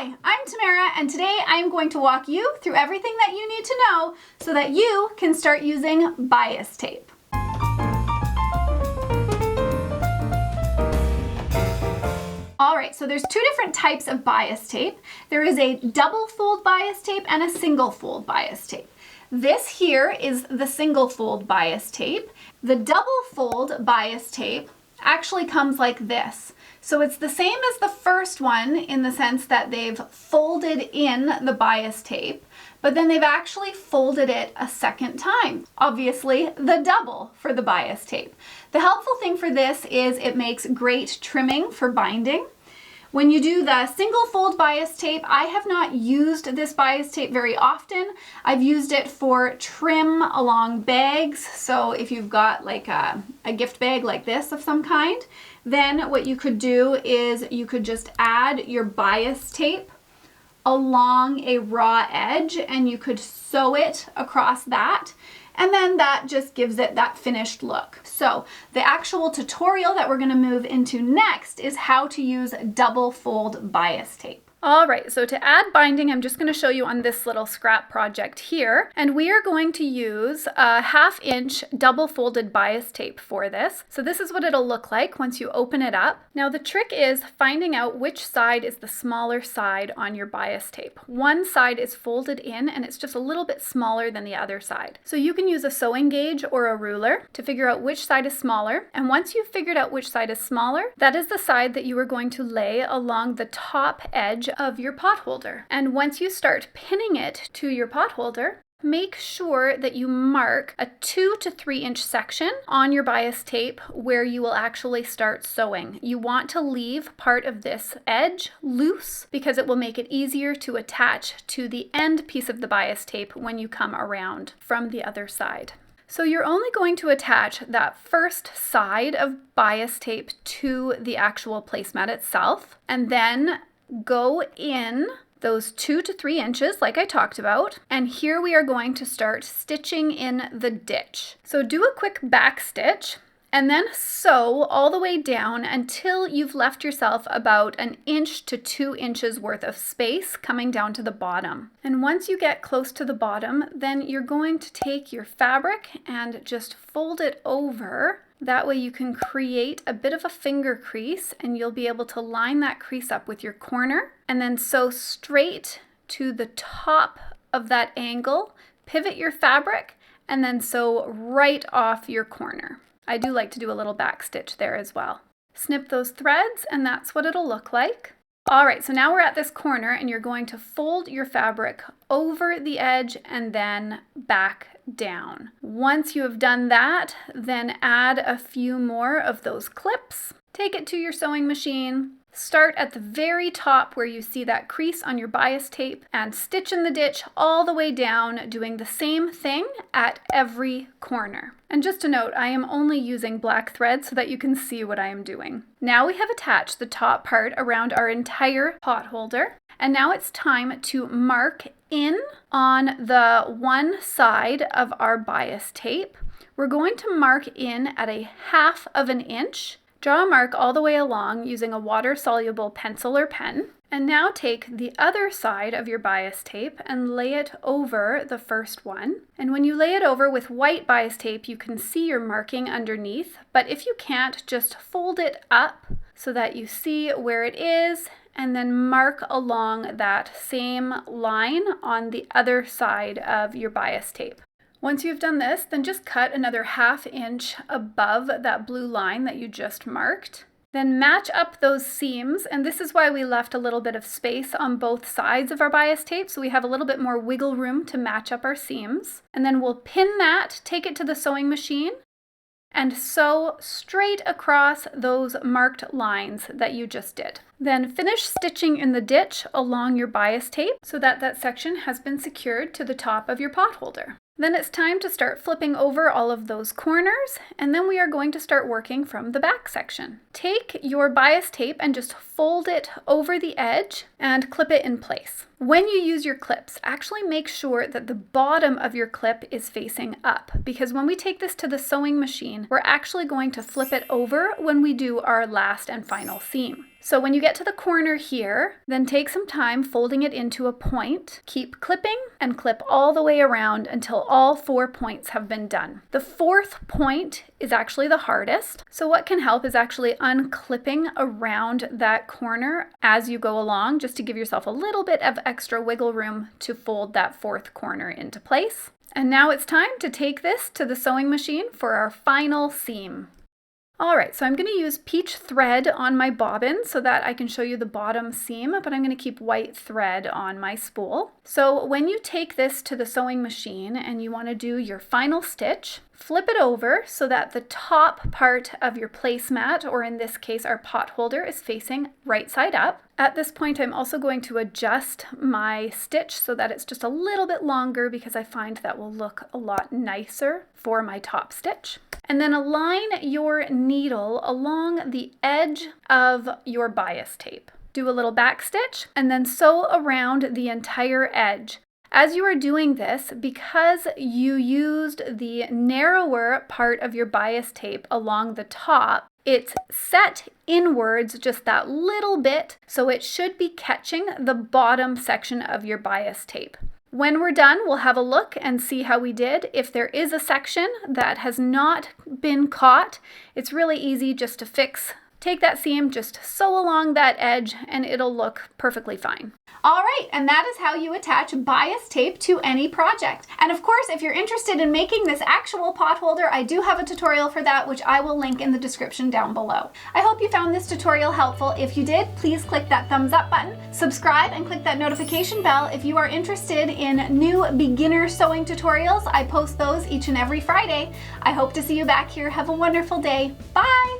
Hi, I'm Tamara, and today I'm going to walk you through everything that you need to know so that you can start using bias tape. All right, so there's two different types of bias tape. There is a double fold bias tape and a single fold bias tape. This here is the single fold bias tape. The double fold bias tape actually comes like this. So it's the same as the first one in the sense that they've folded in the bias tape, but then they've actually folded it a second time. Obviously, the double for the bias tape. The helpful thing for this is it makes great trimming for binding. When you do the single fold bias tape, I have not used this bias tape very often. I've used it for trim along bags. So if you've got like a gift bag like this of some kind, then what you could do is you could just add your bias tape along a raw edge and you could sew it across that. And then that just gives it that finished look. So the actual tutorial that we're going to move into next is how to use double fold bias tape. All right, so to add binding, I'm just going to show you on this little scrap project here. And we are going to use a 1/2 inch double folded bias tape for this. So this is what it'll look like once you open it up. Now the trick is finding out which side is the smaller side on your bias tape. One side is folded in and it's just a little bit smaller than the other side. So you can use a sewing gauge or a ruler to figure out which side is smaller. And once you've figured out which side is smaller, that is the side that you are going to lay along the top edge of your pot holder. And once you start pinning it to your pot holder, make sure that you mark a 2 to 3 inch section on your bias tape where you will actually start sewing. You want to leave part of this edge loose because it will make it easier to attach to the end piece of the bias tape when you come around from the other side. So you're only going to attach that first side of bias tape to the actual placemat itself, and then go in those 2 to 3 inches like I talked about, and here we are going to start stitching in the ditch. So do a quick back stitch and then sew all the way down until you've left yourself about 1 inch to 2 inches worth of space coming down to the bottom. And once you get close to the bottom, then you're going to take your fabric and just fold it over. That way you can create a bit of a finger crease and you'll be able to line that crease up with your corner and then sew straight to the top of that angle, pivot your fabric, and then sew right off your corner. I do like to do a little back stitch there as well. Snip those threads and that's what it'll look like. All right, so now we're at this corner and you're going to fold your fabric over the edge and then back down. Once you have done that, then add a few more of those clips. Take it to your sewing machine. Start at the very top where you see that crease on your bias tape and stitch in the ditch all the way down, doing the same thing at every corner. And just a note, I am only using black thread so that you can see what I am doing. Now we have attached the top part around our entire pot holder, and now it's time to mark in on the one side of our bias tape. We're going to mark in at a 1/2 inch. Draw a mark all the way along using a water-soluble pencil or pen. And now take the other side of your bias tape and lay it over the first one. And when you lay it over with white bias tape, you can see your marking underneath. But if you can't, just fold it up so that you see where it is and then mark along that same line on the other side of your bias tape. Once you've done this, then just cut another 1/2 inch above that blue line that you just marked. Then match up those seams, and this is why we left a little bit of space on both sides of our bias tape, so we have a little bit more wiggle room to match up our seams. And then we'll pin that, take it to the sewing machine, and sew straight across those marked lines that you just did. Then finish stitching in the ditch along your bias tape so that that section has been secured to the top of your pot holder. Then it's time to start flipping over all of those corners, and then we are going to start working from the back section. Take your bias tape and just fold it over the edge and clip it in place. When you use your clips, actually make sure that the bottom of your clip is facing up, because when we take this to the sewing machine, we're actually going to flip it over when we do our last and final seam. So when you get to the corner here, then take some time folding it into a point. Keep clipping and clip all the way around until all 4 points have been done. The 4th point is actually the hardest. So what can help is actually unclipping around that corner as you go along, just to give yourself a little bit of extra wiggle room to fold that 4th corner into place. And now it's time to take this to the sewing machine for our final seam. All right, so I'm going to use peach thread on my bobbin so that I can show you the bottom seam, but I'm going to keep white thread on my spool. So when you take this to the sewing machine and you want to do your final stitch, flip it over so that the top part of your placemat, or in this case our pot holder, is facing right side up. At this point, I'm also going to adjust my stitch so that it's just a little bit longer because I find that will look a lot nicer for my top stitch. And then align your needle along the edge of your bias tape. Do a little back stitch and then sew around the entire edge. As you are doing this, because you used the narrower part of your bias tape along the top, it's set inwards just that little bit, so it should be catching the bottom section of your bias tape. When we're done, we'll have a look and see how we did. If there is a section that has not been caught, it's really easy just to fix. Take that seam, just sew along that edge, and it'll look perfectly fine. All right, and that is how you attach bias tape to any project. And of course, if you're interested in making this actual pot holder, I do have a tutorial for that, which I will link in the description down below. I hope you found this tutorial helpful. If you did, please click that thumbs up button, subscribe, and click that notification bell if you are interested in new beginner sewing tutorials. I post those each and every Friday. I hope to see you back here. Have a wonderful day. Bye!